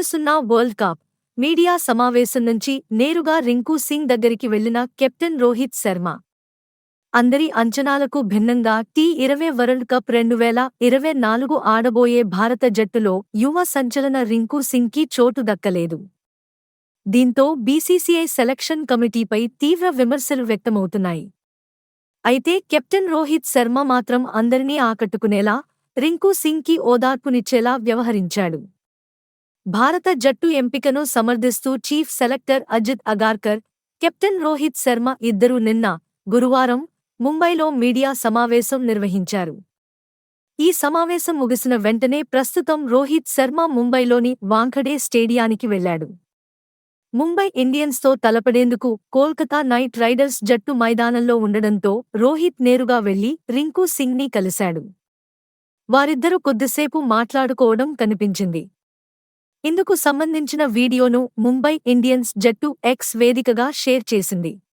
జరుగుతున్న world cup media సమావేశం నుంచి నేరుగా రింకు సింగ్ దగ్గరికి వెళ్లిన కెప్టెన్ రోహిత్ శర్మ. అందరి అంచనాలకు భిన్నంగా టీ20 వరల్డ్ కప్ 2024 ఆడబోయే భారత జట్టులో యువ సంచలన రింకు సింగ్కి చోటు దక్కలేదు. దీంతో బీసీసీఐ సెలక్షన్ కమిటీపై తీవ్ర విమర్శలు వ్యక్తమవుతున్నాయి. అయితే కెప్టెన్ రోహిత్ శర్మ మాత్రం అందరినీ ఆకట్టుకునేలా రింకు సింగ్కి ఓదార్పునిచ్చేలా వ్యవహరించాడు. భారత జట్టు ఎంపికను సమర్థిస్తూ chief selector Ajit Agarkar, captain Rohit Sharma ఇద్దరూ గురువారం ముంబైలో మీడియా సమావేశం నిర్వహించారు. ఈ సమావేశం ముగిసిన వెంటనే ప్రస్తుతం రోహిత్ శర్మ ముంబైలోని వాంఖడే స్టేడియానికి వెళ్లాడు. ముంబై ఇండియన్స్తో తలపడేందుకు కోల్కతా నైట్ రైడర్స్ జట్టు మైదానంలో ఉండడంతో రోహిత్ నేరుగా వెళ్లి రింకు సింగ్ని కలిశాడు. వారిద్దరూ కొద్దిసేపు మాట్లాడుకోవడం కనిపించింది. ఇందుకు సంబంధించిన వీడియోను ముంబై ఇండియన్స్ జట్టు ఎక్స్ వేదికగా షేర్ చేసింది.